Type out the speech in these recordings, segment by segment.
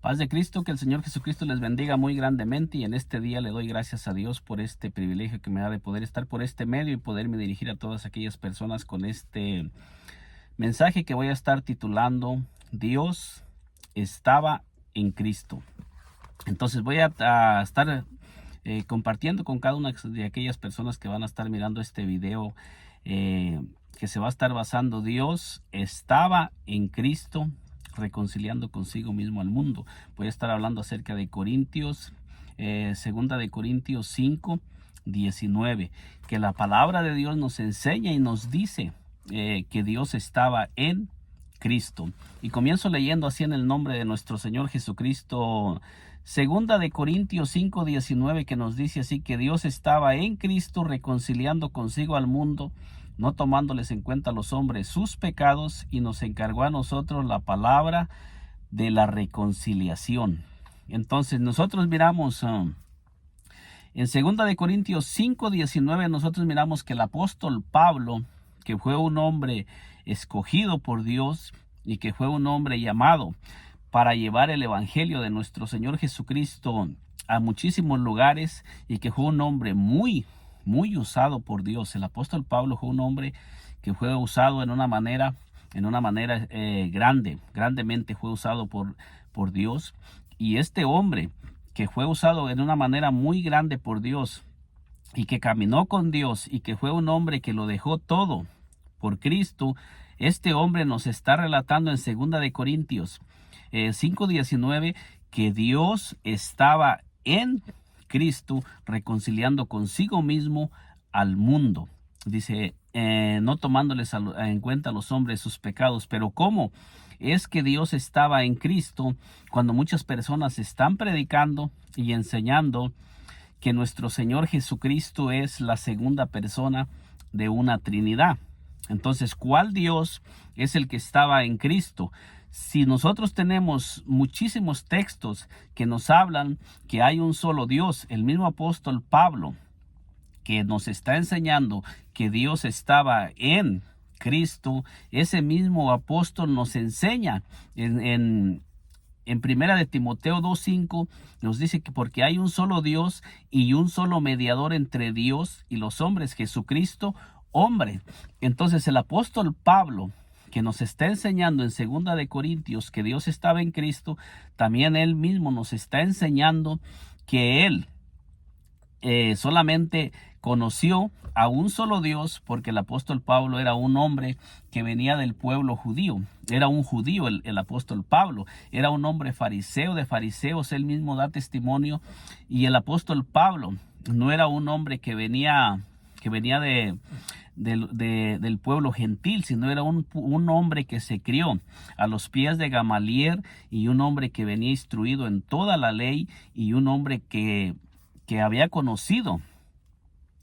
Paz de Cristo, que el Señor Jesucristo les bendiga muy grandemente, y en este día le doy gracias a Dios por este privilegio que me da de poder estar por este medio y poderme dirigir a todas aquellas personas con este mensaje que voy a estar titulando Dios estaba en Cristo. Entonces voy a estar compartiendo con cada una de aquellas personas que van a estar mirando este video, que se va a estar basando Dios estaba en Cristo, reconciliando consigo mismo al mundo. Voy a estar hablando acerca de Corintios, segunda de Corintios 5:19, que la palabra de Dios nos enseña y nos dice que Dios estaba en Cristo. Y comienzo leyendo así en el nombre de nuestro Señor Jesucristo. Segunda de Corintios 5:19, que nos dice así: que Dios estaba en Cristo reconciliando consigo al mundo, no tomándoles en cuenta a los hombres sus pecados, y nos encargó a nosotros la palabra de la reconciliación. Entonces nosotros miramos en segunda de Corintios 5:19, nosotros miramos que el apóstol Pablo, que fue un hombre escogido por Dios y que fue un hombre llamado para llevar el evangelio de nuestro Señor Jesucristo a muchísimos lugares, y que fue un hombre muy usado por Dios. El apóstol Pablo fue un hombre que fue usado en una manera grandemente fue usado por Dios. Y este hombre que fue usado en una manera muy grande por Dios y que caminó con Dios y que fue un hombre que lo dejó todo por Cristo, este hombre nos está relatando en segunda de Corintios 5:19 que Dios estaba en Cristo reconciliando consigo mismo al mundo. Dice, no tomándoles en cuenta a los hombres sus pecados. Pero ¿cómo es que Dios estaba en Cristo cuando muchas personas están predicando y enseñando que nuestro Señor Jesucristo es la segunda persona de una Trinidad? Entonces, ¿cuál Dios es el que estaba en Cristo? Si nosotros tenemos muchísimos textos que nos hablan que hay un solo Dios, el mismo apóstol Pablo, que nos está enseñando que Dios estaba en Cristo, ese mismo apóstol nos enseña en primera de Timoteo 2:5, nos dice que porque hay un solo Dios y un solo mediador entre Dios y los hombres, Jesucristo, hombre. Entonces el apóstol Pablo, que nos está enseñando en segunda de Corintios que Dios estaba en Cristo, también él mismo nos está enseñando que él solamente conoció a un solo Dios, porque el apóstol Pablo era un hombre que venía del pueblo judío. Era un judío el apóstol Pablo. Era un hombre fariseo de fariseos. Él mismo da testimonio. Y el apóstol Pablo no era un hombre que venía del pueblo gentil, sino era un hombre que se crió a los pies de Gamaliel, y un hombre que venía instruido en toda la ley, y un hombre que había conocido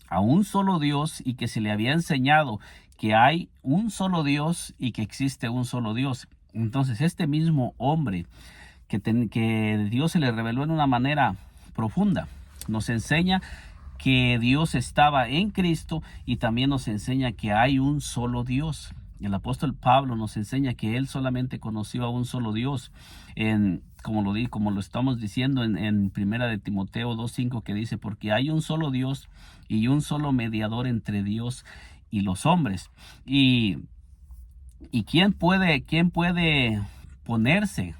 a un solo Dios, y que se le había enseñado que hay un solo Dios y que existe un solo Dios. Entonces este mismo hombre que Dios se le reveló en una manera profunda, nos enseña que Dios estaba en Cristo, y también nos enseña que hay un solo Dios. El apóstol Pablo nos enseña que él solamente conoció a un solo Dios, como lo estamos diciendo en primera de Timoteo 2:5, que dice: porque hay un solo Dios y un solo mediador entre Dios y los hombres. Y quién puede ponerse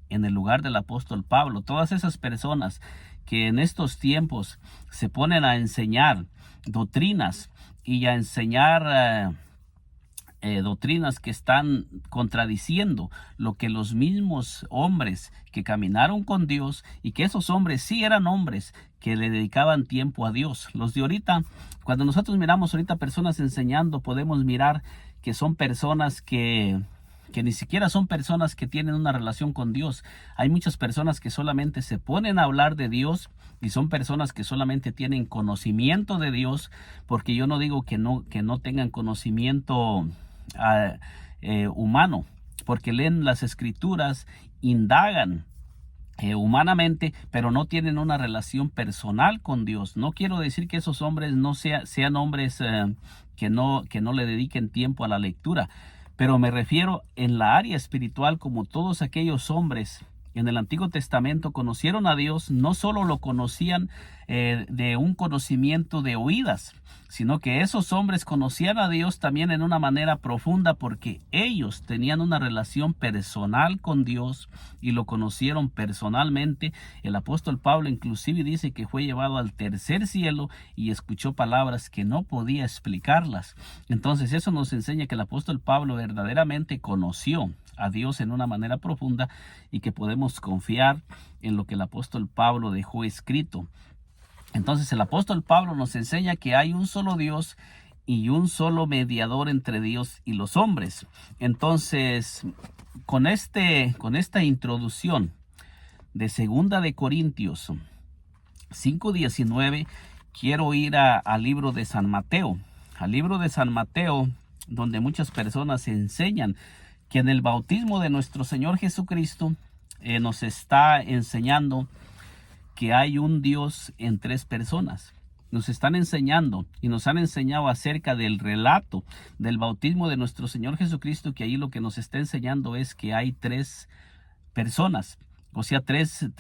en el lugar del apóstol Pablo. Todas esas personas que en estos tiempos se ponen a enseñar doctrinas y a enseñar doctrinas que están contradiciendo lo que los mismos hombres que caminaron con Dios, y que esos hombres sí eran hombres que le dedicaban tiempo a Dios. Los de ahorita, cuando nosotros miramos ahorita personas enseñando, podemos mirar que son personas que ni siquiera son personas que tienen una relación con Dios. Hay muchas personas que solamente se ponen a hablar de Dios, y son personas que solamente tienen conocimiento de Dios, porque yo no digo que no tengan conocimiento humano, porque leen las escrituras, indagan humanamente, pero no tienen una relación personal con Dios. No quiero decir que esos hombres no sean hombres que no le dediquen tiempo a la lectura, pero me refiero en la área espiritual, como todos aquellos hombres en el Antiguo Testamento conocieron a Dios, no solo lo conocían de un conocimiento de oídas, sino que esos hombres conocían a Dios también en una manera profunda porque ellos tenían una relación personal con Dios y lo conocieron personalmente. El apóstol Pablo inclusive dice que fue llevado al tercer cielo y escuchó palabras que no podía explicarlas. Entonces eso nos enseña que el apóstol Pablo verdaderamente conoció a Dios en una manera profunda y que podemos confiar en lo que el apóstol Pablo dejó escrito. Entonces el apóstol Pablo nos enseña que hay un solo Dios y un solo mediador entre Dios y los hombres. Entonces, con esta introducción de 2 de Corintios 5:19, quiero ir al libro de San Mateo. Al libro de San Mateo, donde muchas personas enseñan que en el bautismo de nuestro Señor Jesucristo nos está enseñando que hay un Dios en tres personas. Nos están enseñando y nos han enseñado acerca del relato del bautismo de nuestro Señor Jesucristo, que ahí lo que nos está enseñando es que hay tres personas, o sea, tres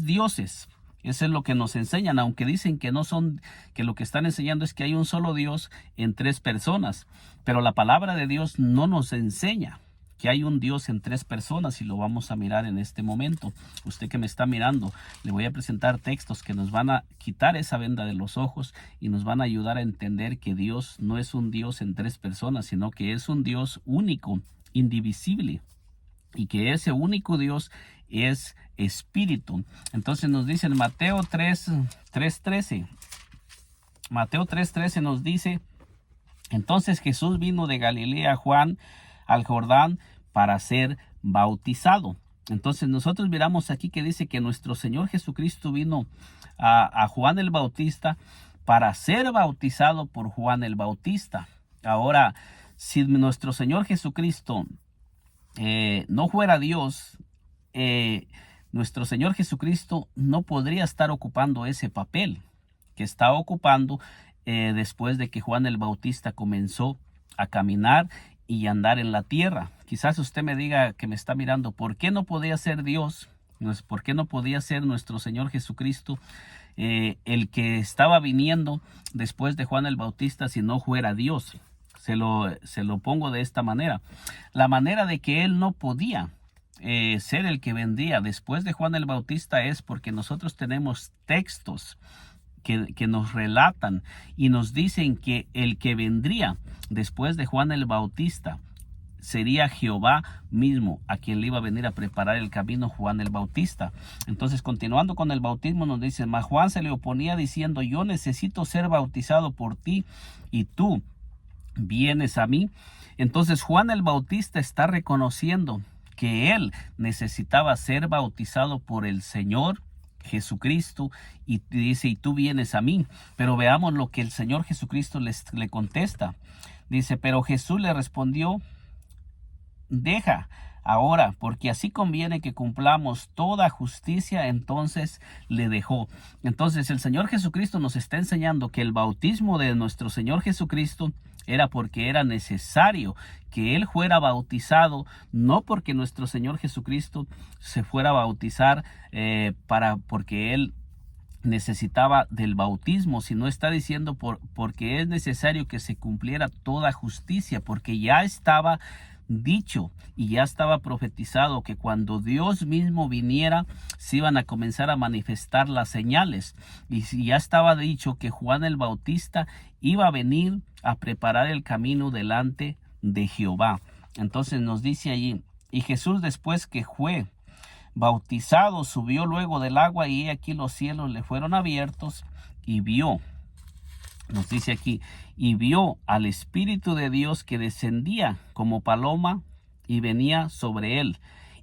dioses. Eso es lo que nos enseñan, aunque dicen que no son, que lo que están enseñando es que hay un solo Dios en tres personas. Pero la palabra de Dios no nos enseña que hay un Dios en tres personas y lo vamos a mirar en este momento. Usted que me está mirando, le voy a presentar textos que nos van a quitar esa venda de los ojos y nos van a ayudar a entender que Dios no es un Dios en tres personas, sino que es un Dios único, indivisible, y que ese único Dios es espíritu. Entonces nos dice en Mateo 3:13. Mateo 3:13 nos dice: entonces Jesús vino de Galilea al Jordán para ser bautizado. Entonces nosotros miramos aquí que dice que nuestro Señor Jesucristo vino a Juan el Bautista para ser bautizado por Juan el Bautista. Ahora, si nuestro Señor Jesucristo no fuera Dios, nuestro Señor Jesucristo no podría estar ocupando ese papel que está ocupando después de que Juan el Bautista comenzó a caminar y andar en la tierra. Quizás usted me diga, que me está mirando, ¿por qué no podía ser Dios? ¿Por qué no podía ser nuestro Señor Jesucristo el que estaba viniendo después de Juan el Bautista si no fuera Dios? Se lo pongo de esta manera. La manera de que él no podía ser el que vendría después de Juan el Bautista es porque nosotros tenemos textos que nos relatan y nos dicen que el que vendría después de Juan el Bautista sería Jehová mismo, a quien le iba a venir a preparar el camino Juan el Bautista. Entonces, continuando con el bautismo, nos dice: mas Juan se le oponía diciendo: yo necesito ser bautizado por ti, y tú vienes a mí. Entonces Juan el Bautista está reconociendo que él necesitaba ser bautizado por el Señor Jesucristo, y dice: y tú vienes a mí. Pero veamos lo que el Señor Jesucristo le contesta. Dice: pero Jesús le respondió: deja ahora, porque así conviene que cumplamos toda justicia. Entonces le dejó. Entonces el Señor Jesucristo nos está enseñando que el bautismo de nuestro Señor Jesucristo era porque era necesario que Él fuera bautizado, no porque nuestro Señor Jesucristo se fuera a bautizar porque Él necesitaba del bautismo, sino está diciendo porque es necesario que se cumpliera toda justicia, porque ya estaba dicho y ya estaba profetizado que cuando Dios mismo viniera se iban a comenzar a manifestar las señales, y ya estaba dicho que Juan el Bautista iba a venir a preparar el camino delante de Jehová. Entonces nos dice allí: y Jesús, después que fue bautizado, subió luego del agua, y aquí los cielos le fueron abiertos, y vio, nos dice aquí, y vio al Espíritu de Dios que descendía como paloma y venía sobre él.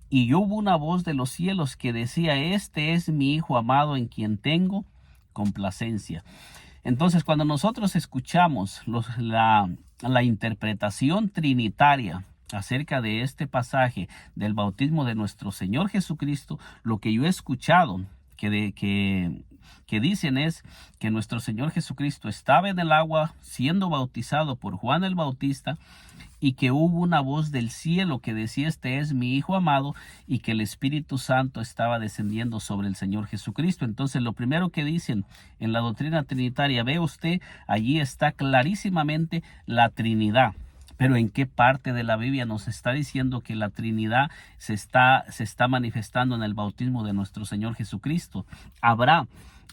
Y hubo una voz de los cielos que decía: este es mi Hijo amado, en quien tengo complacencia. Entonces, cuando nosotros escuchamos la interpretación trinitaria acerca de este pasaje del bautismo de nuestro Señor Jesucristo, lo que yo he escuchado que dicen es que nuestro Señor Jesucristo estaba en el agua siendo bautizado por Juan el Bautista, y que hubo una voz del cielo que decía: este es mi Hijo amado, y que el Espíritu Santo estaba descendiendo sobre el Señor Jesucristo. Entonces, lo primero que dicen en la doctrina trinitaria, ve usted, allí está clarísimamente la Trinidad. Pero ¿en qué parte de la Biblia nos está diciendo que la Trinidad se está manifestando en el bautismo de nuestro Señor Jesucristo? ¿Habrá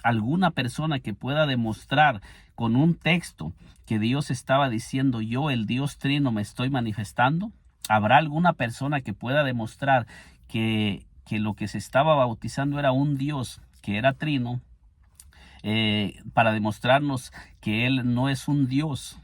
alguna persona que pueda demostrar con un texto que Dios estaba diciendo: yo, el Dios Trino, me estoy manifestando? ¿Habrá alguna persona que pueda demostrar que lo que se estaba bautizando era un Dios que era trino, para demostrarnos que Él no es un Dios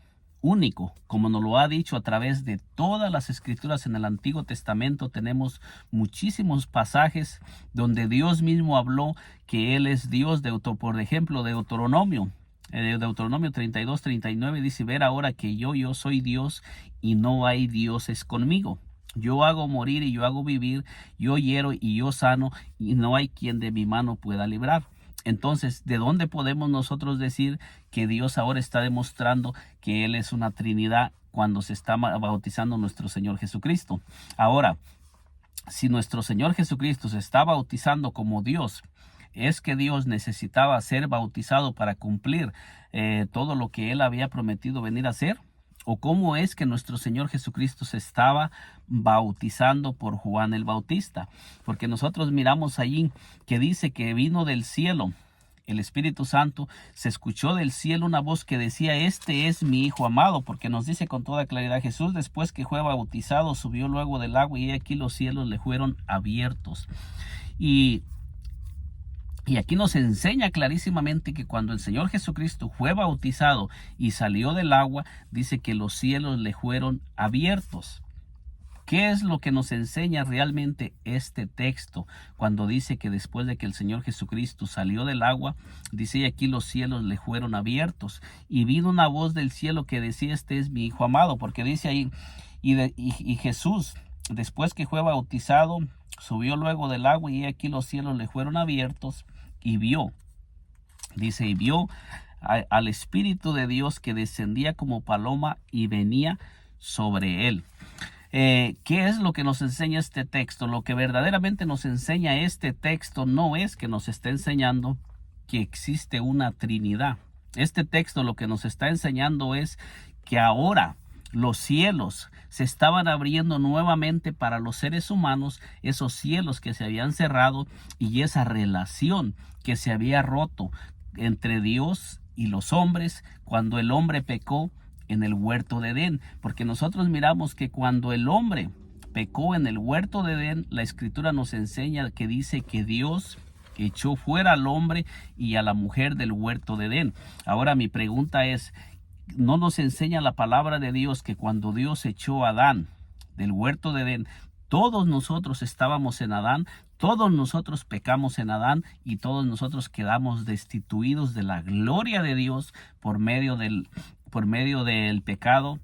único, como nos lo ha dicho a través de todas las escrituras en el Antiguo Testamento? Tenemos muchísimos pasajes donde Dios mismo habló que Él es Dios. Por ejemplo, Deuteronomio 32:39 dice: ver ahora que yo soy Dios y no hay dioses conmigo. Yo hago morir y yo hago vivir, yo hiero y yo sano, y no hay quien de mi mano pueda librar. Entonces, ¿de dónde podemos nosotros decir que Dios ahora está demostrando que Él es una Trinidad cuando se está bautizando nuestro Señor Jesucristo? Ahora, si nuestro Señor Jesucristo se está bautizando como Dios, ¿es que Dios necesitaba ser bautizado para cumplir todo lo que Él había prometido venir a hacer? ¿O cómo es que nuestro Señor Jesucristo se estaba bautizando por Juan el Bautista? Porque nosotros miramos allí que dice que vino del cielo el Espíritu Santo, se escuchó del cielo una voz que decía: este es mi Hijo amado, porque nos dice con toda claridad: Jesús, después que fue bautizado, subió luego del agua, y aquí los cielos le fueron abiertos. Y aquí nos enseña clarísimamente que cuando el Señor Jesucristo fue bautizado y salió del agua, dice que los cielos le fueron abiertos. ¿Qué es lo que nos enseña realmente este texto cuando dice que después de que el Señor Jesucristo salió del agua, dice: y aquí los cielos le fueron abiertos, y vino una voz del cielo que decía: este es mi Hijo amado? Porque dice ahí: y Jesús, después que fue bautizado, subió luego del agua, y aquí los cielos le fueron abiertos, y vio, dice, y vio al Espíritu de Dios que descendía como paloma y venía sobre él. ¿Qué es lo que nos enseña este texto? Lo que verdaderamente nos enseña este texto no es que nos esté enseñando que existe una Trinidad. Este texto lo que nos está enseñando es que ahora los cielos se estaban abriendo nuevamente para los seres humanos, esos cielos que se habían cerrado y esa relación que se había roto entre Dios y los hombres cuando el hombre pecó en el huerto de Edén. Porque nosotros miramos que cuando el hombre pecó en el huerto de Edén, la Escritura nos enseña que dice que Dios echó fuera al hombre y a la mujer del huerto de Edén. Ahora mi pregunta es: ¿no nos enseña la palabra de Dios que cuando Dios echó a Adán del huerto de Edén, todos nosotros estábamos en Adán, todos nosotros pecamos en Adán, y todos nosotros quedamos destituidos de la gloria de Dios por medio del pecado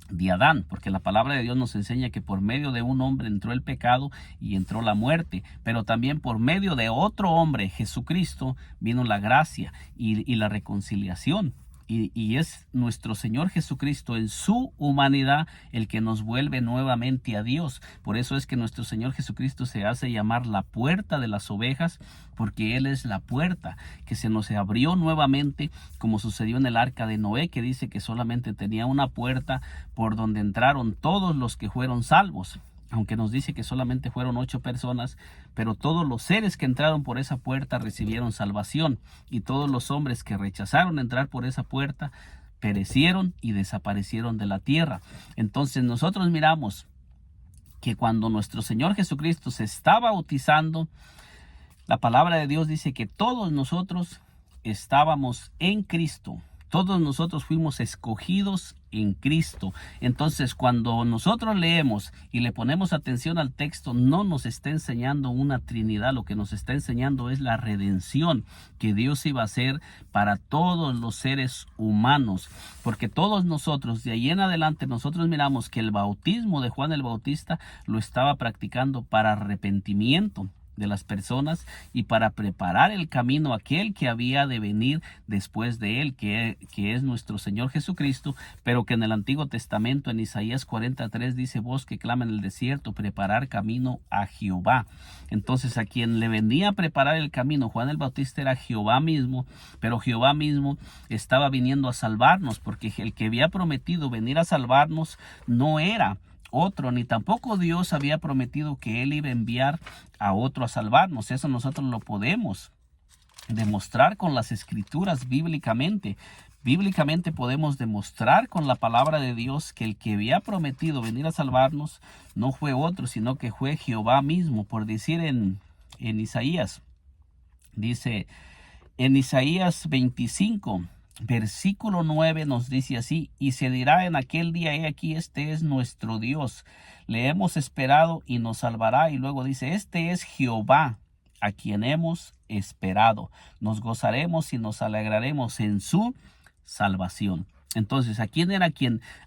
de Adán? Porque la palabra de Dios nos enseña que por medio de un hombre entró el pecado y entró la muerte, pero también por medio de otro hombre, Jesucristo, vino la gracia y la reconciliación. Y es nuestro Señor Jesucristo en su humanidad el que nos vuelve nuevamente a Dios. Por eso es que nuestro Señor Jesucristo se hace llamar la puerta de las ovejas, porque Él es la puerta que se nos abrió nuevamente, como sucedió en el arca de Noé, que dice que solamente tenía una puerta por donde entraron todos los que fueron salvos. Aunque nos dice que solamente fueron 8 personas, pero todos los seres que entraron por esa puerta recibieron salvación, y todos los hombres que rechazaron entrar por esa puerta perecieron y desaparecieron de la tierra. Entonces nosotros miramos que cuando nuestro Señor Jesucristo se está bautizando, la palabra de Dios dice que todos nosotros estábamos en Cristo. Todos nosotros fuimos escogidos en Cristo. Entonces, cuando nosotros leemos y le ponemos atención al texto, no nos está enseñando una Trinidad. Lo que nos está enseñando es la redención que Dios iba a hacer para todos los seres humanos. Porque todos nosotros, de ahí en adelante, nosotros miramos que el bautismo de Juan el Bautista lo estaba practicando para arrepentimiento. de las personas y para preparar el camino a aquel que había de venir después de él, que es nuestro Señor Jesucristo, pero que en el Antiguo Testamento, en Isaías 43, dice: voz que clama en el desierto, preparar camino a Jehová. Entonces, a quien le venía a preparar el camino, Juan el Bautista, era Jehová mismo, pero Jehová mismo estaba viniendo a salvarnos, porque el que había prometido venir a salvarnos no era otro, ni tampoco Dios había prometido que Él iba a enviar a otro a salvarnos. Eso nosotros lo podemos demostrar con las escrituras bíblicamente. Bíblicamente podemos demostrar con la palabra de Dios que el que había prometido venir a salvarnos no fue otro, sino que fue Jehová mismo. Por decir en Isaías, dice en Isaías 25, versículo 9 nos dice así: y se dirá en aquel día: he aquí, este es nuestro Dios, le hemos esperado y nos salvará. Y luego dice: este es Jehová, a quien hemos esperado, nos gozaremos y nos alegraremos en su salvación. Entonces, ¿a quién era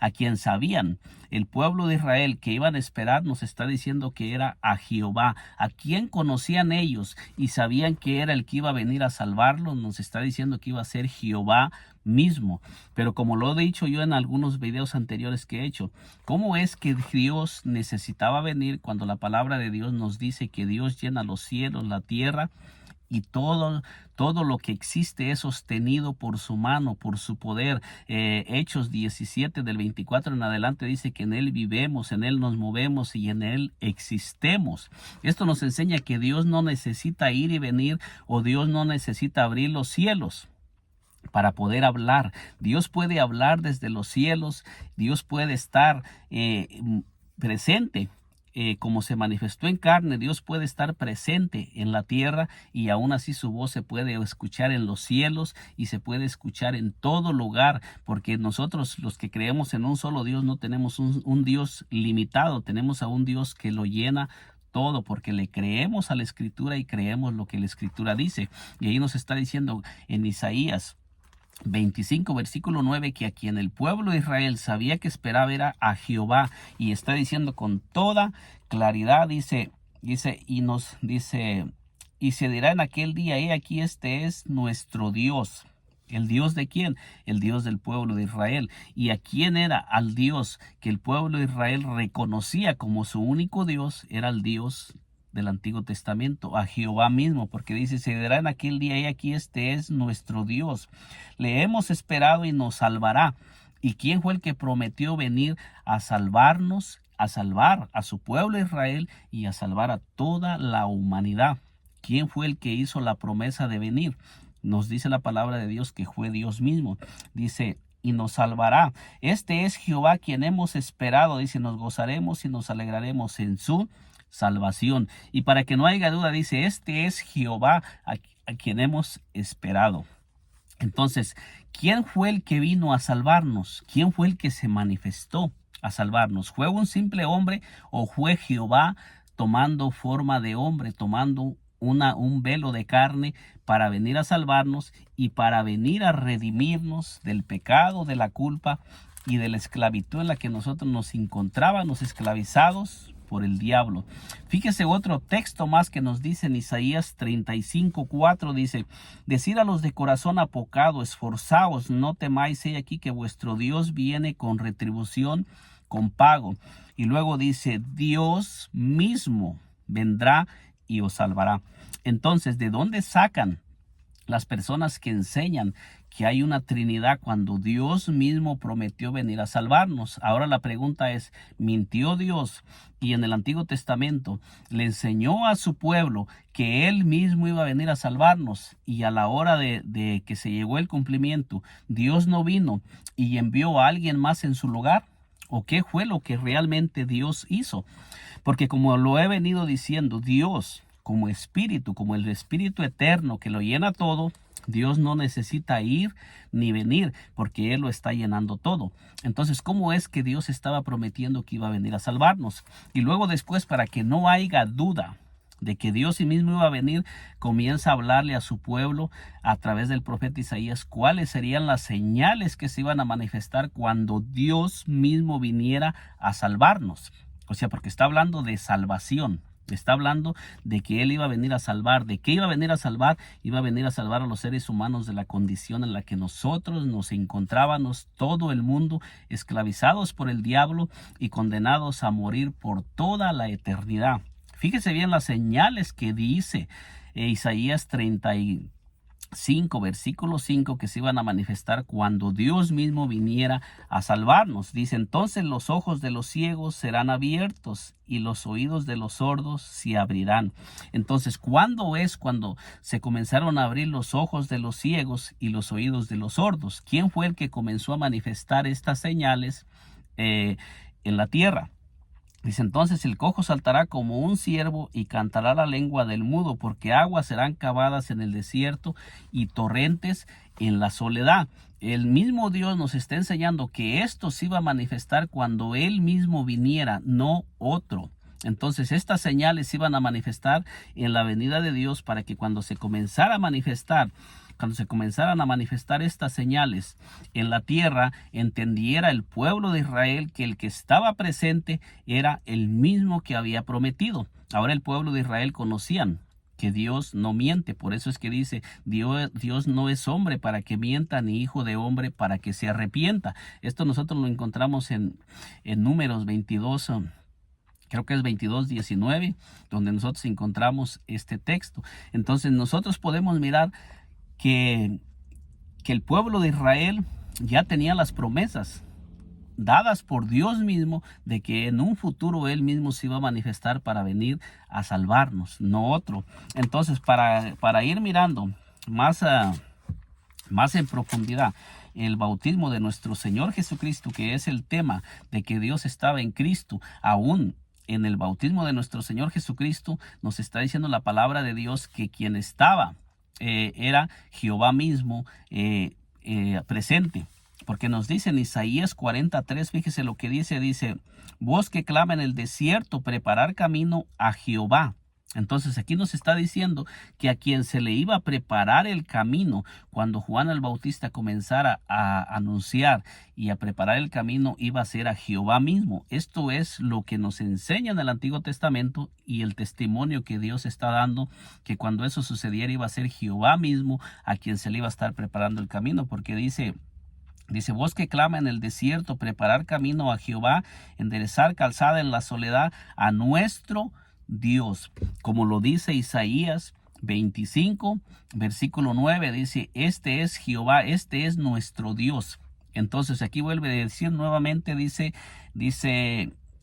a quien sabían? El pueblo de Israel que iban a esperar, nos está diciendo que era a Jehová. ¿A quién conocían ellos y sabían que era el que iba a venir a salvarlos? Nos está diciendo que iba a ser Jehová mismo. Pero como lo he dicho yo en algunos videos anteriores que he hecho, ¿cómo es que Dios necesitaba venir cuando la palabra de Dios nos dice que Dios llena los cielos, la tierra? Y todo lo que existe es sostenido por su mano, por su poder. Hechos 17 del 24 en adelante dice que en Él vivemos, en Él nos movemos y en Él existemos. Esto nos enseña que Dios no necesita ir y venir, o Dios no necesita abrir los cielos para poder hablar. Dios puede hablar desde los cielos. Dios puede estar presente. Como se manifestó en carne, Dios puede estar presente en la tierra, y aún así su voz se puede escuchar en los cielos y se puede escuchar en todo lugar, porque nosotros, los que creemos en un solo Dios, no tenemos un Dios limitado, tenemos a un Dios que lo llena todo, porque le creemos a la Escritura y creemos lo que la Escritura dice. Y ahí nos está diciendo en Isaías 25, versículo 9, que a quien el pueblo de Israel sabía que esperaba era a Jehová, y está diciendo con toda claridad, dice, y se dirá en aquel día: he aquí, este es nuestro Dios. ¿El Dios de quién? El Dios del pueblo de Israel. ¿Y a quién era? Al Dios que el pueblo de Israel reconocía como su único Dios. Era el Dios del Antiguo Testamento, a Jehová mismo, porque dice: se dirá en aquel día: y aquí, este es nuestro Dios, le hemos esperado y nos salvará. ¿Y quién fue el que prometió venir a salvarnos, a salvar a su pueblo Israel y a salvar a toda la humanidad? ¿Quién fue el que hizo la promesa de venir? Nos dice la palabra de Dios que fue Dios mismo. Dice: y nos salvará. Este es Jehová, quien hemos esperado. Dice: nos gozaremos y nos alegraremos en su salvación. Y para que no haya duda, dice: este es Jehová, a quien hemos esperado. Entonces, ¿quién fue el que vino a salvarnos? ¿Quién fue el que se manifestó a salvarnos? ¿Fue un simple hombre o fue Jehová tomando forma de hombre, tomando un velo de carne para venir a salvarnos y para venir a redimirnos del pecado, de la culpa y de la esclavitud en la que nosotros nos encontrábamos, esclavizados por el diablo? Fíjese otro texto más que nos dice en Isaías 35:4, dice: decid a los de corazón apocado, esforzaos, no temáis, he aquí que vuestro Dios viene con retribución, con pago. Y luego dice: Dios mismo vendrá y os salvará. Entonces, ¿de dónde sacan las personas que enseñan que hay una Trinidad cuando Dios mismo prometió venir a salvarnos? Ahora la pregunta es: ¿mintió Dios y en el Antiguo Testamento le enseñó a su pueblo que Él mismo iba a venir a salvarnos, y a la hora de que se llegó el cumplimiento, Dios no vino y envió a alguien más en su lugar? ¿O qué fue lo que realmente Dios hizo? Porque como lo he venido diciendo, Dios como espíritu, como el espíritu eterno que lo llena todo, Dios no necesita ir ni venir, porque Él lo está llenando todo. Entonces, ¿cómo es que Dios estaba prometiendo que iba a venir a salvarnos? Y luego después, para que no haya duda de que Dios sí mismo iba a venir, comienza a hablarle a su pueblo a través del profeta Isaías cuáles serían las señales que se iban a manifestar cuando Dios mismo viniera a salvarnos. O sea, porque está hablando de salvación. Está hablando de que Él iba a venir a salvar. ¿De qué iba a venir a salvar? Iba a venir a salvar a los seres humanos de la condición en la que nosotros nos encontrábamos, todo el mundo, esclavizados por el diablo y condenados a morir por toda la eternidad. Fíjese bien las señales que dice Isaías 35, versículo 5, que se iban a manifestar cuando Dios mismo viniera a salvarnos. Dice, entonces los ojos de los ciegos serán abiertos y los oídos de los sordos se abrirán. Entonces, ¿cuándo es cuando se comenzaron a abrir los ojos de los ciegos y los oídos de los sordos? ¿Quién fue el que comenzó a manifestar estas señales en la tierra? Dice, entonces el cojo saltará como un ciervo y cantará la lengua del mudo, porque aguas serán cavadas en el desierto y torrentes en la soledad. El mismo Dios nos está enseñando que esto se iba a manifestar cuando Él mismo viniera, no otro. Entonces estas señales iban a manifestar en la venida de Dios para que cuando se comenzaran a manifestar estas señales en la tierra, entendiera el pueblo de Israel que el que estaba presente era el mismo que había prometido. Ahora el pueblo de Israel conocían que Dios no miente. Por eso es que dice, Dios no es hombre para que mienta, ni hijo de hombre para que se arrepienta. Esto nosotros lo encontramos en Números 22, creo que es 22:19, donde nosotros encontramos este texto. Entonces nosotros podemos mirar que el pueblo de Israel ya tenía las promesas dadas por Dios mismo de que en un futuro Él mismo se iba a manifestar para venir a salvarnos, no otro. Entonces, para ir mirando más en profundidad el bautismo de nuestro Señor Jesucristo, que es el tema de que Dios estaba en Cristo, aún en el bautismo de nuestro Señor Jesucristo, nos está diciendo la palabra de Dios que quien estaba era Jehová mismo presente. Porque nos dice en Isaías 43, fíjese lo que dice, voz que clama en el desierto, preparar camino a Jehová. Entonces aquí nos está diciendo que a quien se le iba a preparar el camino cuando Juan el Bautista comenzara a anunciar y a preparar el camino iba a ser a Jehová mismo. Esto es lo que nos enseña en el Antiguo Testamento y el testimonio que Dios está dando, que cuando eso sucediera iba a ser Jehová mismo a quien se le iba a estar preparando el camino, porque dice, voz que clama en el desierto, preparar camino a Jehová, enderezar calzada en la soledad a nuestro Dios. Como lo dice Isaías 25, versículo 9, dice, este es Jehová, este es nuestro Dios. Entonces aquí vuelve a decir nuevamente, dice,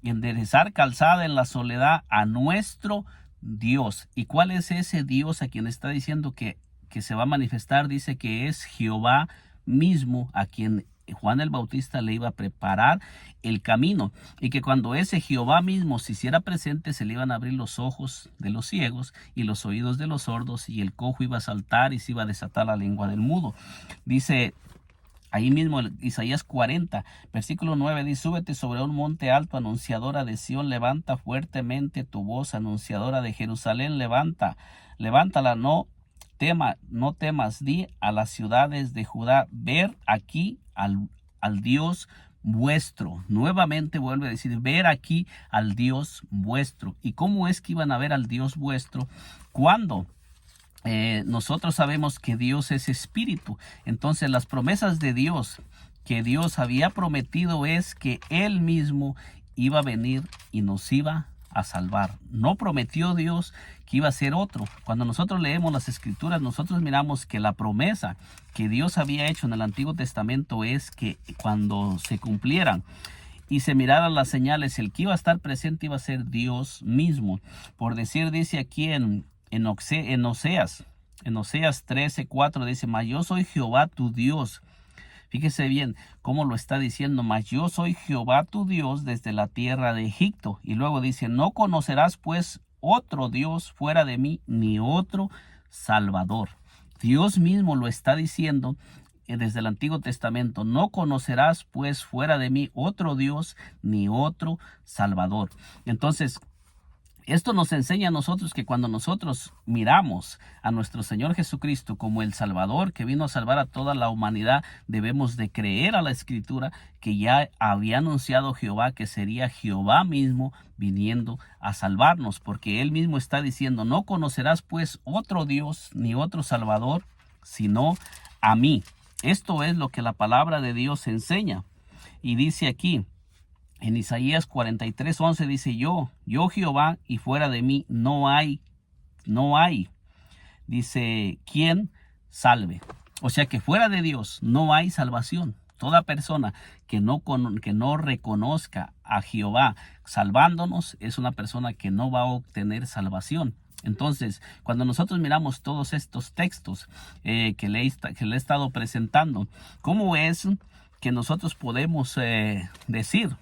enderezar calzada en la soledad a nuestro Dios. ¿Y cuál es ese Dios a quien está diciendo que se va a manifestar? Dice que es Jehová mismo a quien Juan el Bautista le iba a preparar el camino, y que cuando ese Jehová mismo se hiciera presente se le iban a abrir los ojos de los ciegos y los oídos de los sordos, y el cojo iba a saltar y se iba a desatar la lengua del mudo. Dice ahí mismo Isaías 40, versículo 9, dice, súbete sobre un monte alto, anunciadora de Sión, levanta fuertemente tu voz, anunciadora de Jerusalén, levántala, no temas, di a las ciudades de Judá, ver aquí al Dios vuestro. Nuevamente vuelve a decir, ver aquí al Dios vuestro. ¿Y cómo es que iban a ver al Dios vuestro? Cuando nosotros sabemos que Dios es espíritu. Entonces las promesas de Dios que Dios había prometido es que Él mismo iba a venir y nos iba a salvar. No prometió Dios que iba a ser otro. Cuando nosotros leemos las escrituras, nosotros miramos que la promesa que Dios había hecho en el Antiguo Testamento es que cuando se cumplieran y se miraran las señales, el que iba a estar presente iba a ser Dios mismo. Por decir, dice aquí en Oseas 13:4, dice, mas yo soy Jehová tu Dios. Fíjese bien cómo lo está diciendo, mas yo soy Jehová tu Dios desde la tierra de Egipto. Y luego dice, no conocerás pues otro Dios fuera de mí, ni otro Salvador. Dios mismo lo está diciendo desde el Antiguo Testamento, no conocerás pues fuera de mí otro Dios, ni otro Salvador. Entonces, Esto nos enseña a nosotros que cuando nosotros miramos a nuestro Señor Jesucristo como el Salvador que vino a salvar a toda la humanidad, debemos de creer a la Escritura que ya había anunciado Jehová que sería Jehová mismo viniendo a salvarnos, porque Él mismo está diciendo: no conocerás pues otro Dios ni otro Salvador sino a mí. Esto es lo que la palabra de Dios enseña. Y dice aquí, en Isaías 43:11 dice: yo Jehová, y fuera de mí no hay, dice, quien salve. O sea que fuera de Dios no hay salvación. Toda persona que no reconozca a Jehová salvándonos es una persona que no va a obtener salvación. Entonces, cuando nosotros miramos todos estos textos que le he estado presentando, ¿cómo es que nosotros podemos decir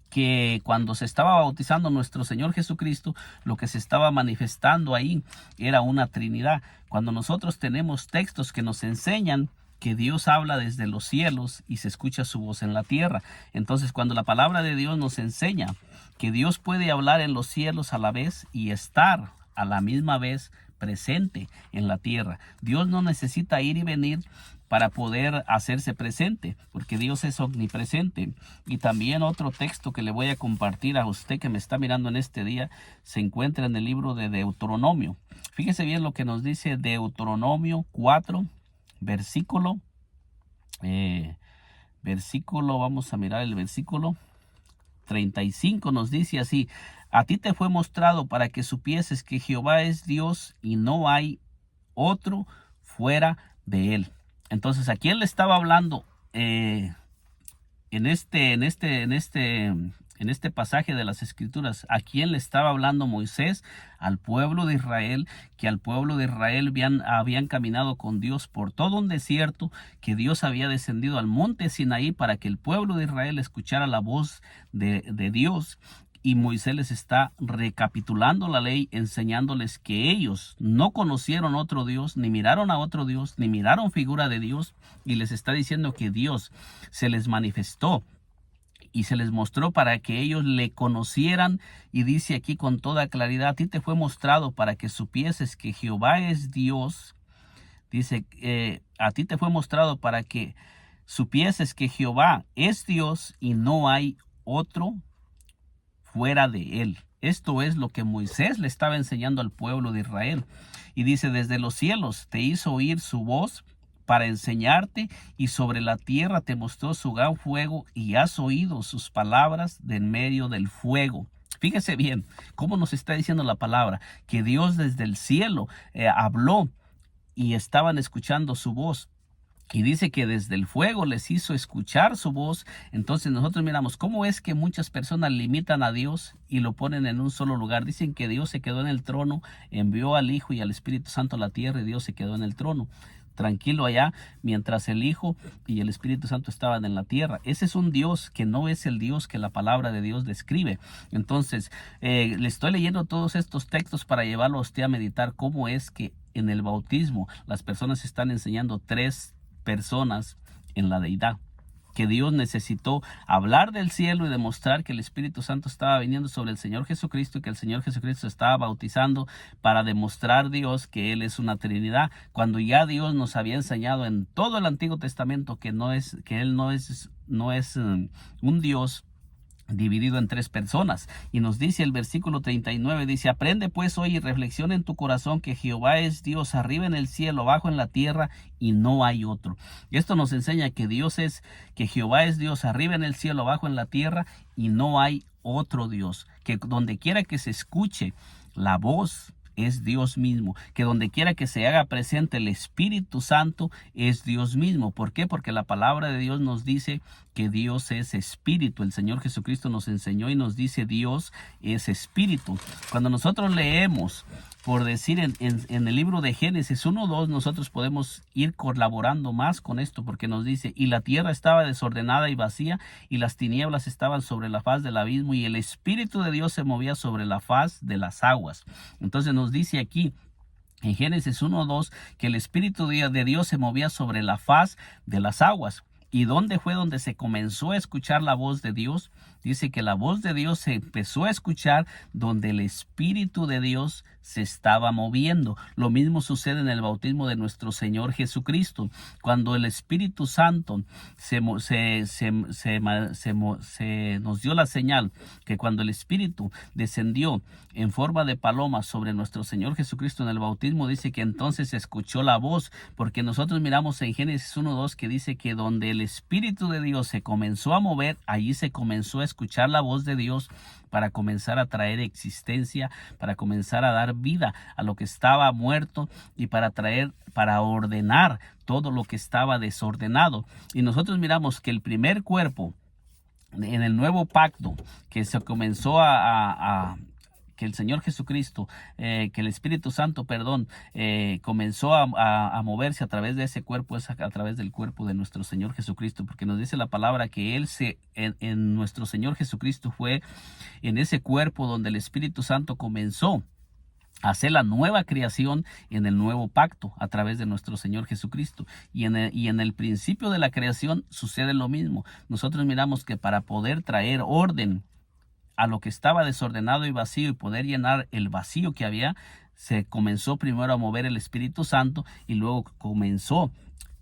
que cuando se estaba bautizando nuestro Señor Jesucristo, lo que se estaba manifestando ahí era una Trinidad? Cuando nosotros tenemos textos que nos enseñan que Dios habla desde los cielos y se escucha su voz en la tierra. Entonces, cuando la palabra de Dios nos enseña que Dios puede hablar en los cielos a la vez y estar a la misma vez presente en la tierra, Dios no necesita ir y venir para poder hacerse presente, porque Dios es omnipresente. Y también otro texto que le voy a compartir a usted que me está mirando en este día se encuentra en el libro de Deuteronomio. Fíjese bien lo que nos dice Deuteronomio 4, versículo, vamos a mirar el versículo 35, nos dice así: a ti te fue mostrado para que supieses que Jehová es Dios y no hay otro fuera de él. Entonces, ¿a quién le estaba hablando en este pasaje de las Escrituras? ¿A quién le estaba hablando Moisés? Al pueblo de Israel, que al pueblo de Israel habían caminado con Dios por todo un desierto, que Dios había descendido al monte Sinaí para que el pueblo de Israel escuchara la voz de Dios. Y Moisés les está recapitulando la ley, enseñándoles que ellos no conocieron otro Dios, ni miraron a otro Dios, ni miraron figura de Dios, y les está diciendo que Dios se les manifestó y se les mostró para que ellos le conocieran. Y dice aquí con toda claridad: a ti te fue mostrado para que supieses que Jehová es Dios. Dice, a ti te fue mostrado para que supieses que Jehová es Dios y no hay otro fuera de él. Esto es lo que Moisés le estaba enseñando al pueblo de Israel. Y dice: desde los cielos te hizo oír su voz para enseñarte, y sobre la tierra te mostró su gran fuego, y has oído sus palabras de en medio del fuego. Fíjese bien cómo nos está diciendo la palabra, que Dios desde el cielo habló y estaban escuchando su voz. Y dice que desde el fuego les hizo escuchar su voz. Entonces nosotros miramos cómo es que muchas personas limitan a Dios y lo ponen en un solo lugar. Dicen que Dios se quedó en el trono, envió al Hijo y al Espíritu Santo a la tierra, y Dios se quedó en el trono, tranquilo allá, mientras el Hijo y el Espíritu Santo estaban en la tierra. Ese es un Dios que no es el Dios que la palabra de Dios describe. Entonces, le estoy leyendo todos estos textos para llevarlo a usted a meditar cómo es que en el bautismo las personas están enseñando tres personas en la deidad, que Dios necesitó hablar del cielo y demostrar que el Espíritu Santo estaba viniendo sobre el Señor Jesucristo, y que el Señor Jesucristo estaba bautizando para demostrar Dios que Él es una Trinidad, cuando ya Dios nos había enseñado en todo el Antiguo Testamento que Él no es un Dios dividido en tres personas. Y nos dice el versículo 39, dice: aprende pues hoy y reflexiona en tu corazón que Jehová es Dios arriba en el cielo, abajo en la tierra, y no hay otro. Y esto nos enseña que Jehová es Dios arriba en el cielo, abajo en la tierra, y no hay otro Dios. Que donde quiera que se escuche la voz es Dios mismo, que donde quiera que se haga presente el Espíritu Santo es Dios mismo. ¿Por qué? Porque la palabra de Dios nos dice que Dios es espíritu. El Señor Jesucristo nos enseñó y nos dice: Dios es espíritu. Cuando nosotros leemos, por decir, en el libro de Génesis 1:2, nosotros podemos ir colaborando más con esto, porque nos dice: y la tierra estaba desordenada y vacía, y las tinieblas estaban sobre la faz del abismo, y el Espíritu de Dios se movía sobre la faz de las aguas. Entonces nos dice aquí en Génesis 1:2 que el Espíritu de Dios se movía sobre la faz de las aguas. ¿Y dónde fue donde se comenzó a escuchar la voz de Dios? dice que la voz de Dios se empezó a escuchar donde el Espíritu de Dios se estaba moviendo. Lo mismo sucede en el bautismo de nuestro Señor Jesucristo. Cuando el Espíritu Santo nos dio la señal que cuando el Espíritu descendió en forma de paloma sobre nuestro Señor Jesucristo en el bautismo, dice que entonces se escuchó la voz, porque nosotros miramos en Génesis 1:2 que dice que donde el Espíritu de Dios se comenzó a mover, allí se comenzó a escuchar la voz de Dios para comenzar a traer existencia, para comenzar a dar vida a lo que estaba muerto y para ordenar todo lo que estaba desordenado. Y nosotros miramos que el primer cuerpo en el nuevo pacto que se comenzó que el Señor Jesucristo, que el Espíritu Santo, comenzó a moverse a través de ese cuerpo, es a través del cuerpo de nuestro Señor Jesucristo, porque nos dice la palabra que en nuestro Señor Jesucristo fue en ese cuerpo donde el Espíritu Santo comenzó a hacer la nueva creación en el nuevo pacto a través de nuestro Señor Jesucristo. Y en el principio de la creación sucede lo mismo. Nosotros miramos que para poder traer orden a lo que estaba desordenado y vacío y poder llenar el vacío que había, se comenzó primero a mover el Espíritu Santo y luego comenzó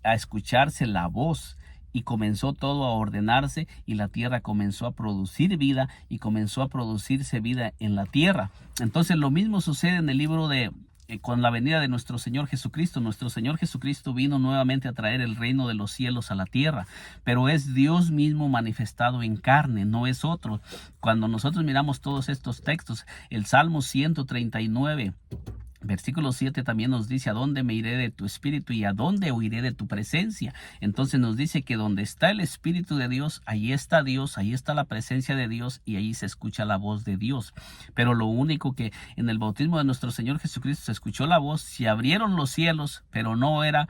a escucharse la voz y comenzó todo a ordenarse y la tierra comenzó a producir vida y comenzó a producirse vida en la tierra. Entonces lo mismo sucede en el libro con la venida de nuestro Señor Jesucristo. Nuestro Señor Jesucristo vino nuevamente a traer el reino de los cielos a la tierra, pero es Dios mismo manifestado en carne, no es otro. Cuando nosotros miramos todos estos textos, el Salmo 139 Versículo 7 también nos dice: ¿a dónde me iré de tu espíritu y a dónde huiré de tu presencia? Entonces nos dice que donde está el Espíritu de Dios, ahí está Dios, ahí está la presencia de Dios y ahí se escucha la voz de Dios. Pero lo único que en el bautismo de nuestro Señor Jesucristo se escuchó la voz, se abrieron los cielos, pero no era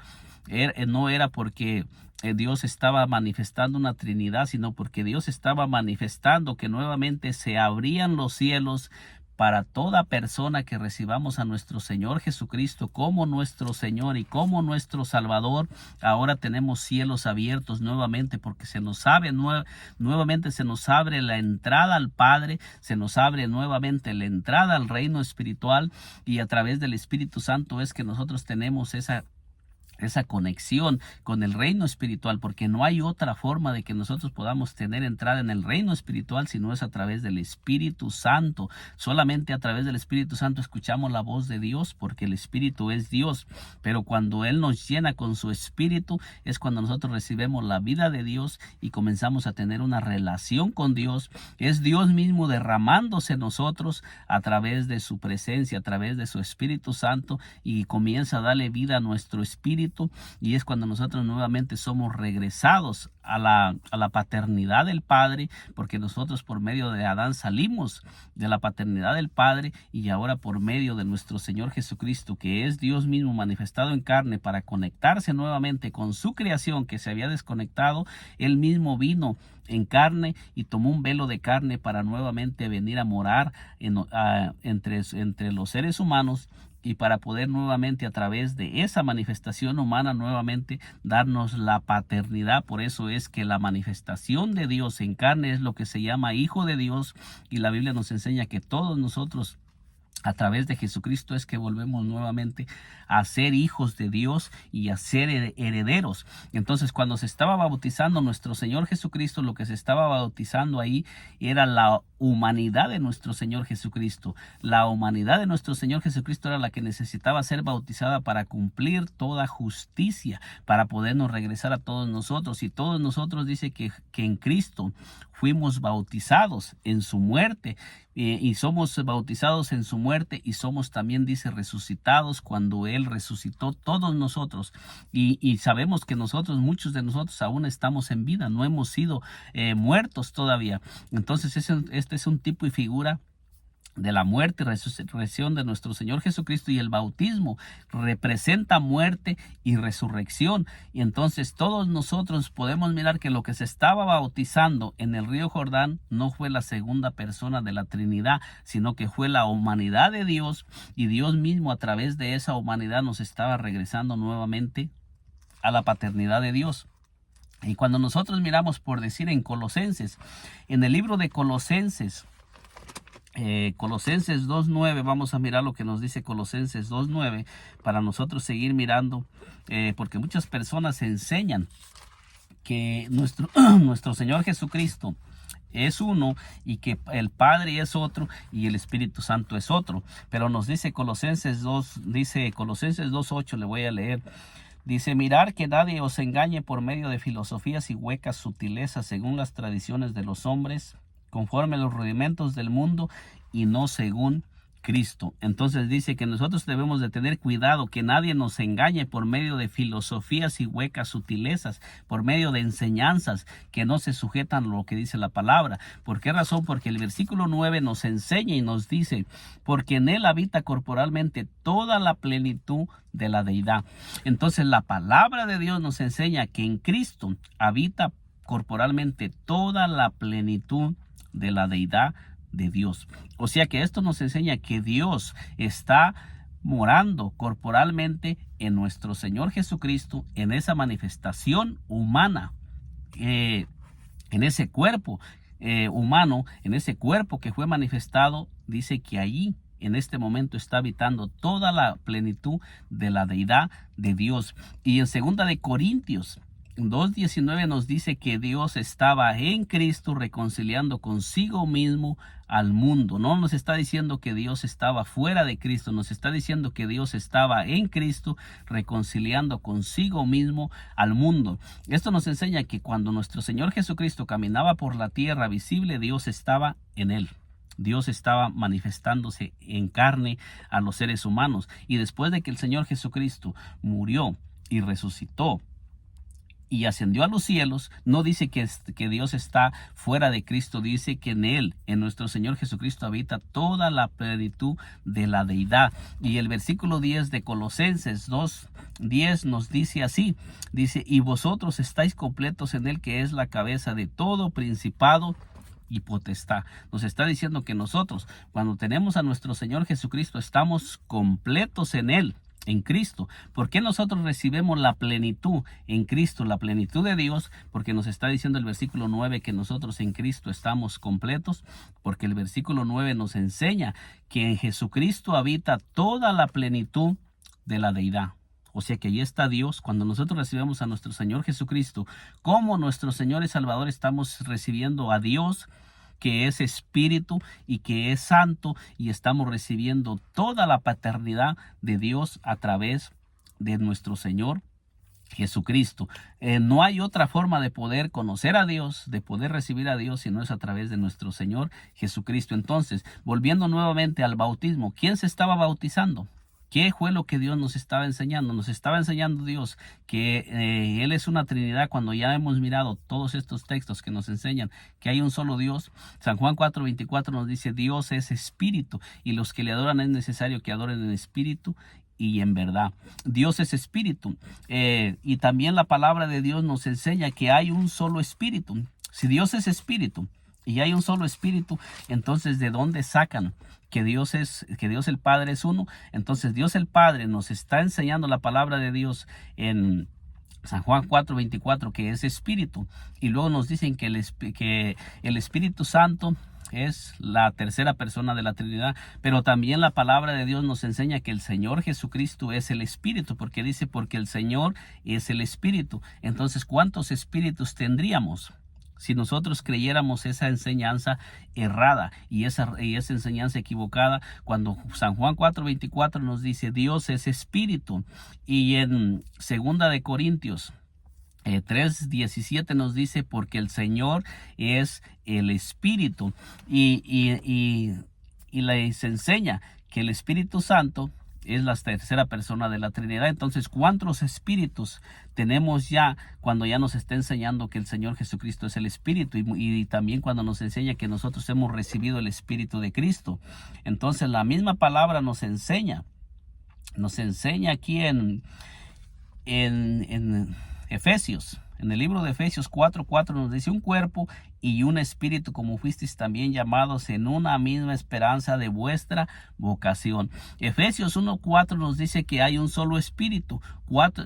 porque Dios estaba manifestando una Trinidad, sino porque Dios estaba manifestando que nuevamente se abrían los cielos para toda persona que recibamos a nuestro Señor Jesucristo como nuestro Señor y como nuestro Salvador. Ahora tenemos cielos abiertos nuevamente, porque nuevamente se nos abre la entrada al Padre, se nos abre nuevamente la entrada al reino espiritual, y a través del Espíritu Santo es que nosotros tenemos esa conexión con el reino espiritual, porque no hay otra forma de que nosotros podamos tener entrada en el reino espiritual si no es a través del Espíritu Santo. Solamente a través del Espíritu Santo escuchamos la voz de Dios, porque el Espíritu es Dios. Pero cuando Él nos llena con su Espíritu es cuando nosotros recibimos la vida de Dios y comenzamos a tener una relación con Dios. Es Dios mismo derramándose en nosotros a través de su presencia, a través de su Espíritu Santo, y comienza a darle vida a nuestro espíritu. Y es cuando nosotros nuevamente somos regresados a la paternidad del Padre, porque nosotros por medio de Adán salimos de la paternidad del Padre, y ahora por medio de nuestro Señor Jesucristo, que es Dios mismo manifestado en carne, para conectarse nuevamente con su creación que se había desconectado, Él mismo vino en carne y tomó un velo de carne para nuevamente venir a morar entre los seres humanos, y para poder nuevamente a través de esa manifestación humana nuevamente darnos la paternidad. Por eso es que la manifestación de Dios en carne es lo que se llama Hijo de Dios, y la Biblia nos enseña que todos nosotros a través de Jesucristo es que volvemos nuevamente a ser hijos de Dios y a ser herederos. Entonces, cuando se estaba bautizando nuestro Señor Jesucristo, lo que se estaba bautizando ahí era la humanidad de nuestro Señor Jesucristo. La humanidad de nuestro Señor Jesucristo era la que necesitaba ser bautizada para cumplir toda justicia, para podernos regresar a todos nosotros. Y todos nosotros dice que en Cristo fuimos bautizados en su muerte, y somos bautizados en su muerte, y somos también, dice, resucitados cuando Él resucitó todos nosotros. Y sabemos que muchos de nosotros aún estamos en vida, no hemos sido muertos todavía. Entonces este es un tipo y figura de la muerte y resurrección de nuestro Señor Jesucristo, y el bautismo representa muerte y resurrección. Y entonces todos nosotros podemos mirar que lo que se estaba bautizando en el río Jordán no fue la segunda persona de la Trinidad, sino que fue la humanidad de Dios, y Dios mismo a través de esa humanidad nos estaba regresando nuevamente a la paternidad de Dios. Y cuando nosotros miramos, por decir, en Colosenses, en el libro de Colosenses, Colosenses 2.9, vamos a mirar lo que nos dice Colosenses 2.9 para nosotros seguir mirando, porque muchas personas enseñan que nuestro Señor Jesucristo es uno y que el Padre es otro y el Espíritu Santo es otro. Pero nos dice Colosenses 2.8, le voy a leer. Dice: mirar que nadie os engañe por medio de filosofías y huecas sutilezas según las tradiciones de los hombres, conforme a los rudimentos del mundo y no según Cristo. Entonces dice que nosotros debemos de tener cuidado que nadie nos engañe por medio de filosofías y huecas sutilezas, por medio de enseñanzas que no se sujetan a lo que dice la palabra. ¿Por qué razón? Porque el versículo 9 nos enseña y nos dice: porque en él habita corporalmente toda la plenitud de la deidad. Entonces la palabra de Dios nos enseña que en Cristo habita corporalmente toda la plenitud de la deidad de Dios. O sea que esto nos enseña que Dios está morando corporalmente en nuestro Señor Jesucristo, en esa manifestación humana, en ese cuerpo humano, en ese cuerpo que fue manifestado. Dice que allí en este momento está habitando toda la plenitud de la deidad de Dios. Y en 2 de Corintios 2.19 nos dice que Dios estaba en Cristo reconciliando consigo mismo al mundo. No nos está diciendo que Dios estaba fuera de Cristo, nos está diciendo que Dios estaba en Cristo reconciliando consigo mismo al mundo. Esto nos enseña que cuando nuestro Señor Jesucristo caminaba por la tierra visible, Dios estaba en él. Dios estaba manifestándose en carne a los seres humanos. Y después de que el Señor Jesucristo murió y resucitó y ascendió a los cielos, no dice que Dios está fuera de Cristo, dice que en él, en nuestro Señor Jesucristo, habita toda la plenitud de la deidad. Y el versículo 10 de Colosenses 2:10 nos dice así, dice: y vosotros estáis completos en él, que es la cabeza de todo principado y potestad. Nos está diciendo que nosotros, cuando tenemos a nuestro Señor Jesucristo, estamos completos en él, en Cristo. ¿Por qué nosotros recibimos la plenitud en Cristo, la plenitud de Dios? Porque nos está diciendo el versículo 9 que nosotros en Cristo estamos completos, porque el versículo 9 nos enseña que en Jesucristo habita toda la plenitud de la deidad. O sea que ahí está Dios. Cuando nosotros recibimos a nuestro Señor Jesucristo como nuestro Señor y Salvador, estamos recibiendo a Dios, que es espíritu y que es santo, y estamos recibiendo toda la paternidad de Dios a través de nuestro Señor Jesucristo. No hay otra forma de poder conocer a Dios, de poder recibir a Dios, si no es a través de nuestro Señor Jesucristo. Entonces, volviendo nuevamente al bautismo, ¿quién se estaba bautizando? ¿Qué fue lo que Dios nos estaba enseñando? Nos estaba enseñando Dios que Él es una Trinidad. Cuando ya hemos mirado todos estos textos que nos enseñan que hay un solo Dios, San Juan 4:24 nos dice: Dios es espíritu y los que le adoran es necesario que adoren en espíritu y en verdad. Dios es espíritu, y también la palabra de Dios nos enseña que hay un solo espíritu. Si Dios es espíritu y hay un solo espíritu, entonces ¿de dónde sacan que Dios el Padre es uno? Entonces Dios el Padre nos está enseñando la palabra de Dios en San Juan 4:24 que es espíritu, y luego nos dicen que el Espíritu Santo es la tercera persona de la Trinidad. Pero también la palabra de Dios nos enseña que el Señor Jesucristo es el Espíritu, porque dice: porque el Señor es el Espíritu. Entonces, ¿cuántos espíritus tendríamos si nosotros creyéramos esa enseñanza errada y esa enseñanza equivocada? Cuando San Juan 4:24 nos dice Dios es espíritu, y en 2 de Corintios 3:17 nos dice: porque el Señor es el Espíritu, y les enseña que el Espíritu Santo es la tercera persona de la Trinidad. Entonces, ¿cuántos espíritus tenemos ya cuando ya nos está enseñando que el Señor Jesucristo es el Espíritu, y también cuando nos enseña que nosotros hemos recibido el Espíritu de Cristo? Entonces, la misma palabra nos enseña aquí en Efesios, en el libro de Efesios 4:4 nos dice: un cuerpo y un espíritu, como fuisteis también llamados en una misma esperanza de vuestra vocación. Efesios 1:4 nos dice que hay un solo espíritu.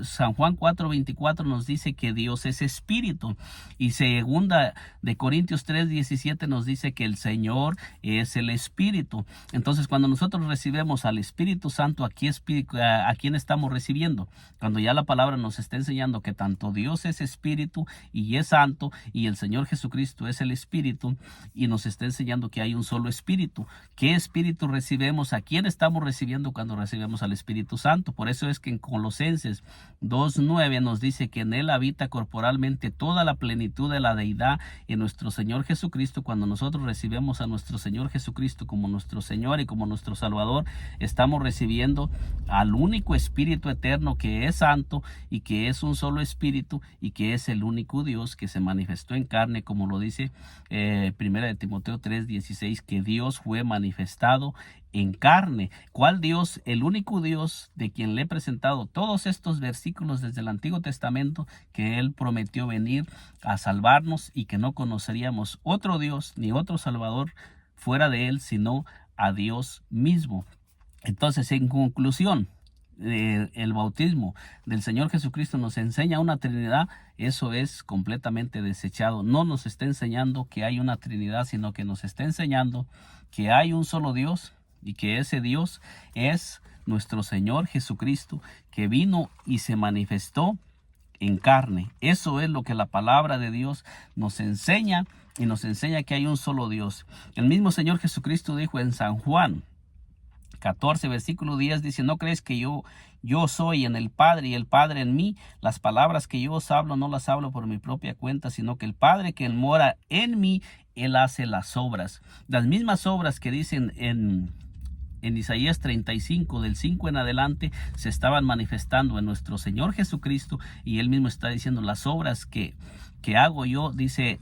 San Juan 4:24 nos dice que Dios es espíritu. Y segunda de Corintios 3:17 nos dice que el Señor es el espíritu. Entonces, cuando nosotros recibimos al Espíritu Santo, ¿a quién estamos recibiendo? Cuando ya la palabra nos está enseñando que tanto Dios es espíritu y es santo, y el Señor Jesucristo es el espíritu, y nos está enseñando que hay un solo espíritu. ¿Qué espíritu recibimos? ¿A quién estamos recibiendo cuando recibimos al Espíritu Santo? Por eso es que en Colosenses 2:9 nos dice que en él habita corporalmente toda la plenitud de la deidad en nuestro Señor Jesucristo. Cuando nosotros recibimos a nuestro Señor Jesucristo como nuestro Señor y como nuestro Salvador, estamos recibiendo al único Espíritu eterno, que es santo y que es un solo Espíritu y que es el único Dios que se manifestó en carne, como lo dice 1 de Timoteo 3:16, que Dios fue manifestado en carne. ¿Cuál Dios? El único Dios de quien le he presentado todos estos versículos desde el Antiguo Testamento, que Él prometió venir a salvarnos y que no conoceríamos otro Dios ni otro Salvador fuera de Él, sino a Dios mismo. Entonces, en conclusión, el bautismo del Señor Jesucristo nos enseña una Trinidad. Eso es completamente desechado. No nos está enseñando que hay una Trinidad, sino que nos está enseñando que hay un solo Dios, y que ese Dios es nuestro Señor Jesucristo, que vino y se manifestó en carne. Eso es lo que la palabra de Dios nos enseña, y nos enseña que hay un solo Dios. El mismo Señor Jesucristo dijo en San Juan 14, versículo 10, dice: no crees que yo soy en el Padre y el Padre en mí. Las palabras que yo os hablo no las hablo por mi propia cuenta, sino que el Padre que mora en mí, Él hace las obras. Las mismas obras que dicen en Isaías 35, del 5 en adelante, se estaban manifestando en nuestro Señor Jesucristo, y Él mismo está diciendo: las obras que hago yo, dice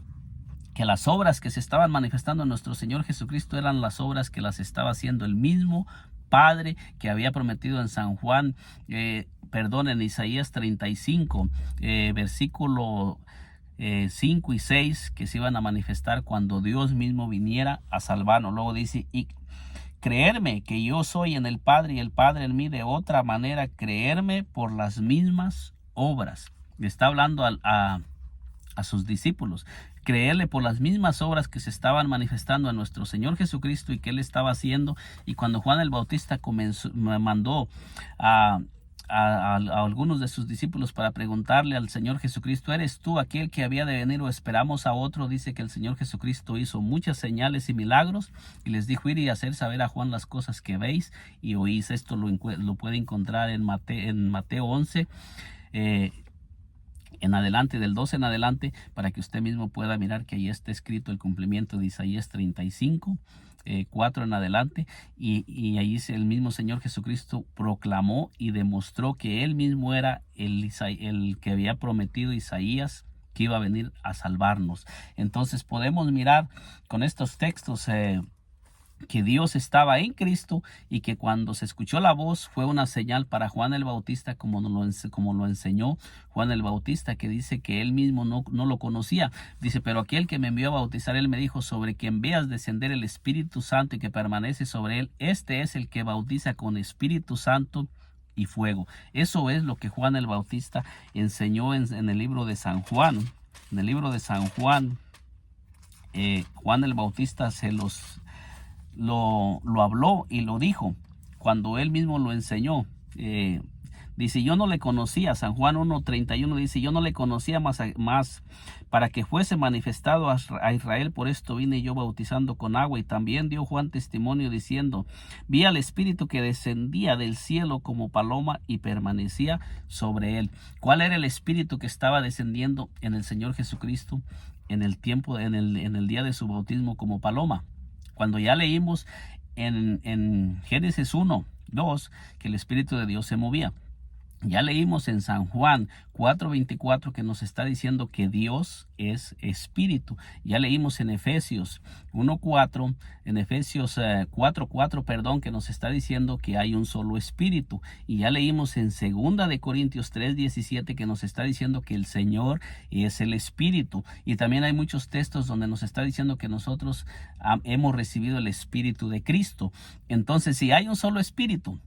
que las obras que se estaban manifestando en nuestro Señor Jesucristo eran las obras que las estaba haciendo el mismo Padre que había prometido en San Juan, en Isaías 35, versículo 5 y 6, que se iban a manifestar cuando Dios mismo viniera a salvarnos. Luego dice: y creerme que yo soy en el Padre y el Padre en mí, de otra manera creerme por las mismas obras. Le está hablando a sus discípulos, creerle por las mismas obras que se estaban manifestando a nuestro Señor Jesucristo y que Él estaba haciendo. Y cuando Juan el Bautista mandó a algunos de sus discípulos para preguntarle al Señor Jesucristo: ¿eres tú aquel que había de venir o esperamos a otro? Dice que el Señor Jesucristo hizo muchas señales y milagros y les dijo: ir y hacer saber a Juan las cosas que veis y oís. Esto lo puede encontrar en Mateo 11, en adelante, del 12 en adelante, para que usted mismo pueda mirar que ahí está escrito el cumplimiento de Isaías 35, 4 en adelante, y ahí el mismo Señor Jesucristo proclamó y demostró que Él mismo era el que había prometido Isaías, que iba a venir a salvarnos. Entonces podemos mirar con estos textos que Dios estaba en Cristo, y que cuando se escuchó la voz fue una señal para Juan el Bautista, como lo enseñó Juan el Bautista, que dice que él mismo no lo conocía. Dice: pero aquel que me envió a bautizar, él me dijo: sobre quien veas descender el Espíritu Santo y que permanece sobre él, este es el que bautiza con Espíritu Santo y fuego. Eso es lo que Juan el Bautista enseñó en el libro de San Juan. En el libro de San Juan, Juan el Bautista lo habló y lo dijo cuando él mismo lo enseñó. Dice: yo no le conocía. San Juan 1:31 dice: yo no le conocía más para que fuese manifestado a Israel, por esto vine yo bautizando con agua. Y también dio Juan testimonio diciendo: vi al Espíritu que descendía del cielo como paloma y permanecía sobre él. ¿Cuál era el Espíritu que estaba descendiendo en el Señor Jesucristo en el día de su bautismo como paloma? Cuando ya leímos en Génesis 1:2 que el Espíritu de Dios se movía. Ya leímos en San Juan 4:24 que nos está diciendo que Dios es espíritu. Ya leímos en Efesios 1:4, en Efesios 4:4, perdón, que nos está diciendo que hay un solo espíritu. Y ya leímos en 2 Corintios 3:17 que nos está diciendo que el Señor es el espíritu. Y también hay muchos textos donde nos está diciendo que nosotros hemos recibido el espíritu de Cristo. Entonces, si hay un solo espíritu,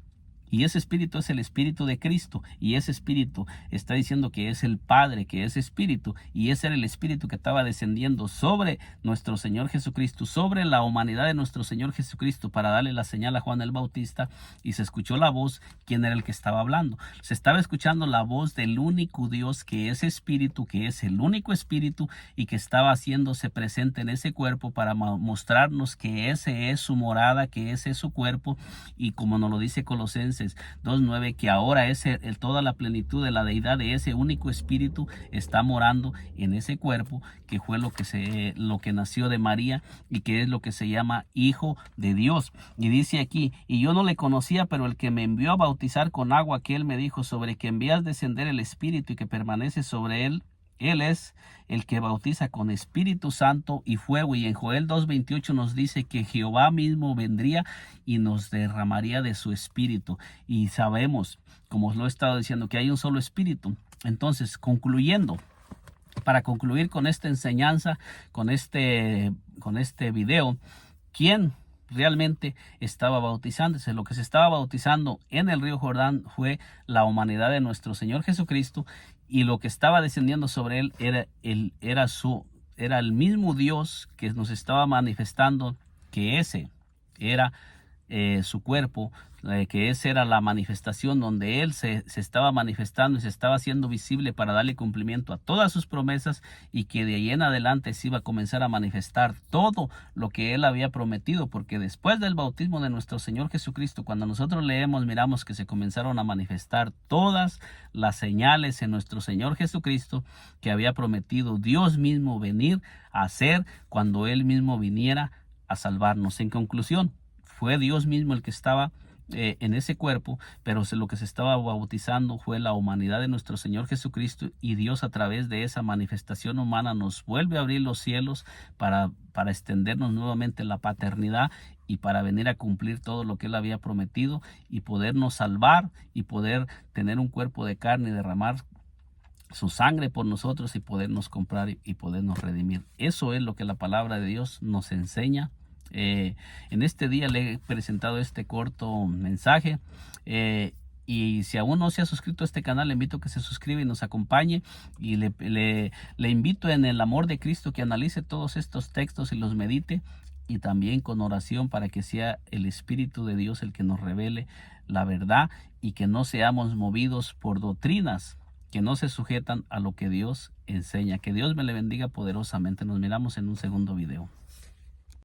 y ese espíritu es el espíritu de Cristo, y ese espíritu está diciendo que es el Padre, que es espíritu, y ese era el espíritu que estaba descendiendo sobre nuestro Señor Jesucristo, sobre la humanidad de nuestro Señor Jesucristo, para darle la señal a Juan el Bautista. Y se escuchó la voz. ¿Quién era el que estaba hablando? Se estaba escuchando la voz del único Dios, que es espíritu, que es el único espíritu, y que estaba haciéndose presente en ese cuerpo para mostrarnos que ese es su morada, que ese es su cuerpo. Y como nos lo dice Colosenses 2:9, que ahora toda la plenitud de la deidad de ese único espíritu está morando en ese cuerpo, que fue lo que nació de María, y que es lo que se llama Hijo de Dios. Y dice aquí: y yo no le conocía, pero el que me envió a bautizar con agua, aquel me dijo: sobre que envías descender el Espíritu y que permanece sobre él. Él es el que bautiza con Espíritu Santo y fuego. Y en Joel 2:28 nos dice que Jehová mismo vendría y nos derramaría de su espíritu. Y sabemos, como os lo he estado diciendo, que hay un solo espíritu. Entonces, para concluir con esta enseñanza, con este video, ¿quién realmente estaba bautizándose? Lo que se estaba bautizando en el río Jordán fue la humanidad de nuestro Señor Jesucristo, y lo que estaba descendiendo sobre él era el mismo Dios que nos estaba manifestando que ese era su cuerpo, que esa era la manifestación donde él se estaba manifestando y se estaba haciendo visible para darle cumplimiento a todas sus promesas, y que de ahí en adelante se iba a comenzar a manifestar todo lo que él había prometido, porque después del bautismo de nuestro Señor Jesucristo, cuando nosotros leemos, miramos que se comenzaron a manifestar todas las señales en nuestro Señor Jesucristo que había prometido Dios mismo venir a hacer cuando él mismo viniera a salvarnos. En conclusión, fue Dios mismo el que estaba en ese cuerpo, pero lo que se estaba bautizando fue la humanidad de nuestro Señor Jesucristo, y Dios, a través de esa manifestación humana, nos vuelve a abrir los cielos para extendernos nuevamente la paternidad, y para venir a cumplir todo lo que él había prometido, y podernos salvar, y poder tener un cuerpo de carne y derramar su sangre por nosotros, y podernos comprar y podernos redimir. Eso es lo que la palabra de Dios nos enseña. En este día le he presentado este corto mensaje, y si aún no se ha suscrito a este canal, le invito a que se suscriba y nos acompañe, y le invito en el amor de Cristo que analice todos estos textos y los medite, y también con oración, para que sea el Espíritu de Dios el que nos revele la verdad, y que no seamos movidos por doctrinas que no se sujetan a lo que Dios enseña. Que Dios me le bendiga poderosamente. Nos miramos en un segundo video.